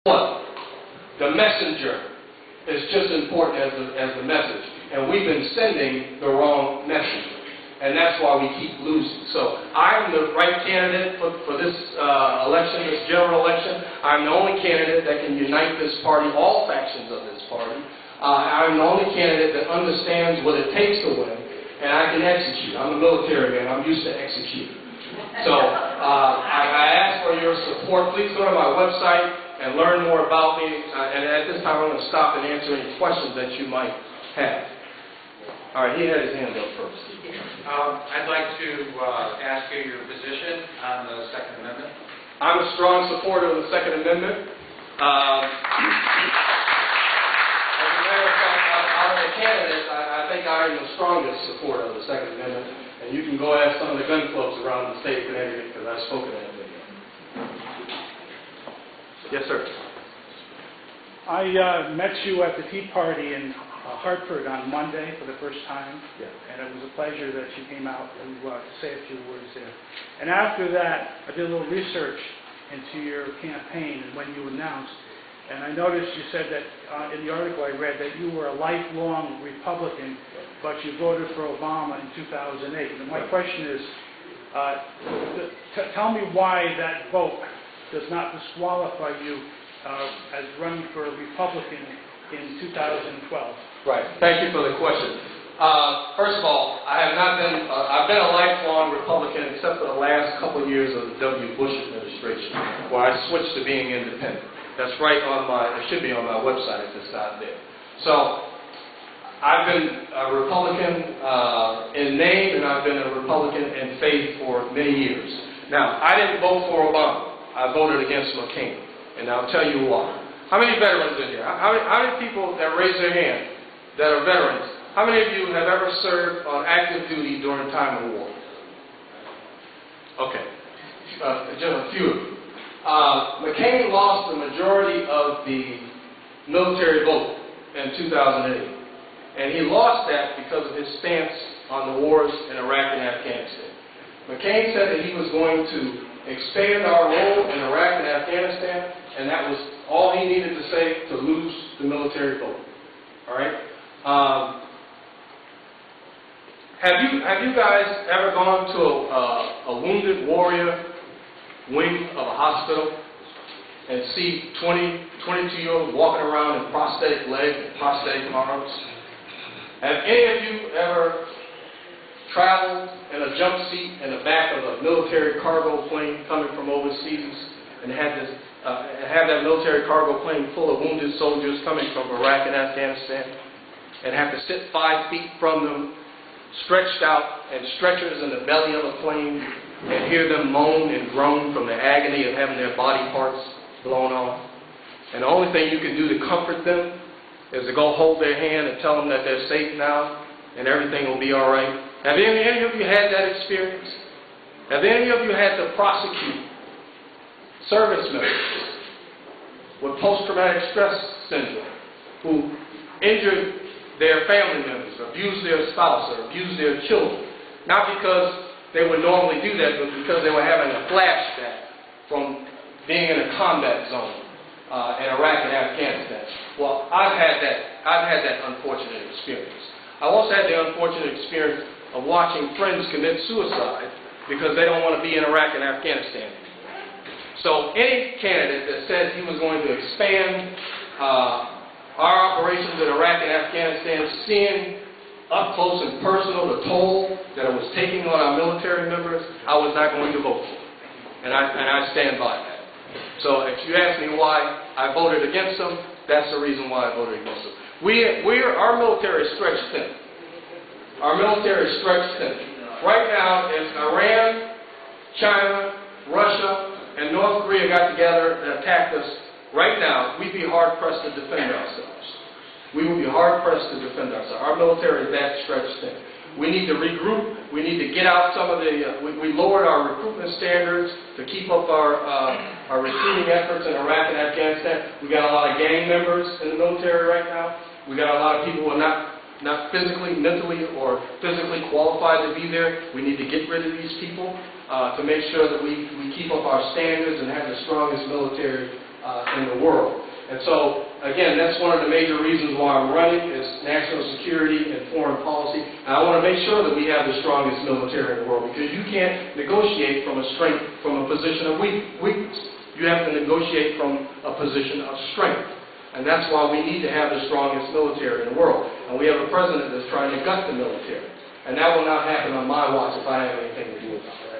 One, the messenger is just as important as the message. And we've been sending the wrong message. And that's why we keep losing. So I'm the right candidate for this election, this general election. I'm the only candidate that can unite this party, all factions of this party. I'm the only candidate that understands what it takes to win, and I can execute. I'm a military man. I'm used to executing. So I ask for your support. Please go to my website and learn more about me. And at this time, I'm going to stop and answer any questions that you might have. All right, he had his hand up first. I'd like to ask you your position on the Second Amendment. I'm a strong supporter of the Second Amendment. As a matter of fact, out of the candidates, I think I am the strongest supporter of the Second Amendment. And you can go ask some of the gun clubs around the state of Connecticut because I've spoken at them. Yes, sir. I met you at the Tea Party in Hartford on Monday for the first time, yeah. And it was a pleasure that you came out to say a few words there. And after that, I did a little research into your campaign and when you announced, and I noticed you said that in the article I read that you were a lifelong Republican, but you voted for Obama in 2008. And my question is, tell me why that vote does not disqualify you as running for a Republican in 2012. Right. Thank you for the question. First of all, I've been a lifelong Republican except for the last couple of years of the W. Bush administration, where I switched to being independent. That's right on it should be on my website if it's not there. So, I've been a Republican in name, and I've been a Republican in faith for many years. Now, I didn't vote for Obama. I voted against McCain, and I'll tell you why. How many veterans in here? How many people that raise their hand that are veterans? How many of you have ever served on active duty during time of war? Okay, just a few of you. McCain lost the majority of the military vote in 2008. And he lost that because of his stance on the wars in Iraq and Afghanistan. McCain said that he was going to expand our role in Iraq and Afghanistan, and that was all he needed to say to lose the military vote. All right? Have you guys ever gone to a wounded warrior wing of a hospital and see 22-year-olds walking around in prosthetic legs and prosthetic arms? Have any of you ever traveled in a jump seat in the back of a military cargo plane coming from overseas and have that military cargo plane full of wounded soldiers coming from Iraq and Afghanistan and have to sit 5 feet from them, stretched out and stretchers in the belly of a plane, and hear them moan and groan from the agony of having their body parts blown off? And the only thing you can do to comfort them is to go hold their hand and tell them that they're safe now and everything will be all right. Have any of you had that experience? Have any of you had to prosecute service members with post-traumatic stress syndrome who injured their family members, abused their spouse, or abused their children? Not because they would normally do that, but because they were having a flashback from being in a combat zone in Iraq and Afghanistan. Well, I've had that unfortunate experience. I also had the unfortunate experience of watching friends commit suicide because they don't want to be in Iraq and Afghanistan anymore. So any candidate that says he was going to expand our operations in Iraq and Afghanistan, seeing up close and personal the toll that it was taking on our military members, I was not going to vote for. And I stand by that. So if you ask me why I voted against them, that's the reason why I voted against them. Our military is stretched thin. Our military is stretched thin. Right now, if Iran, China, Russia, and North Korea got together and attacked us right now, we'd be hard-pressed to defend ourselves. We would be hard-pressed to defend ourselves. Our military is that stretched thin. We need to regroup. We need to get out some of the... we lowered our recruitment standards to keep up our recruiting efforts in Iraq and Afghanistan. We got a lot of gang members in the military right now. We got a lot of people who are not physically, mentally, or physically qualified to be there. We need to get rid of these people to make sure that we keep up our standards and have the strongest military in the world. And so, again, that's one of the major reasons why I'm running, is national security and foreign policy. And I want to make sure that we have the strongest military in the world, because you can't negotiate from a position of weakness. You have to negotiate from a position of strength. And that's why we need to have the strongest military in the world. And we have a president that's trying to gut the military. And that will not happen on my watch if I have anything to do with it.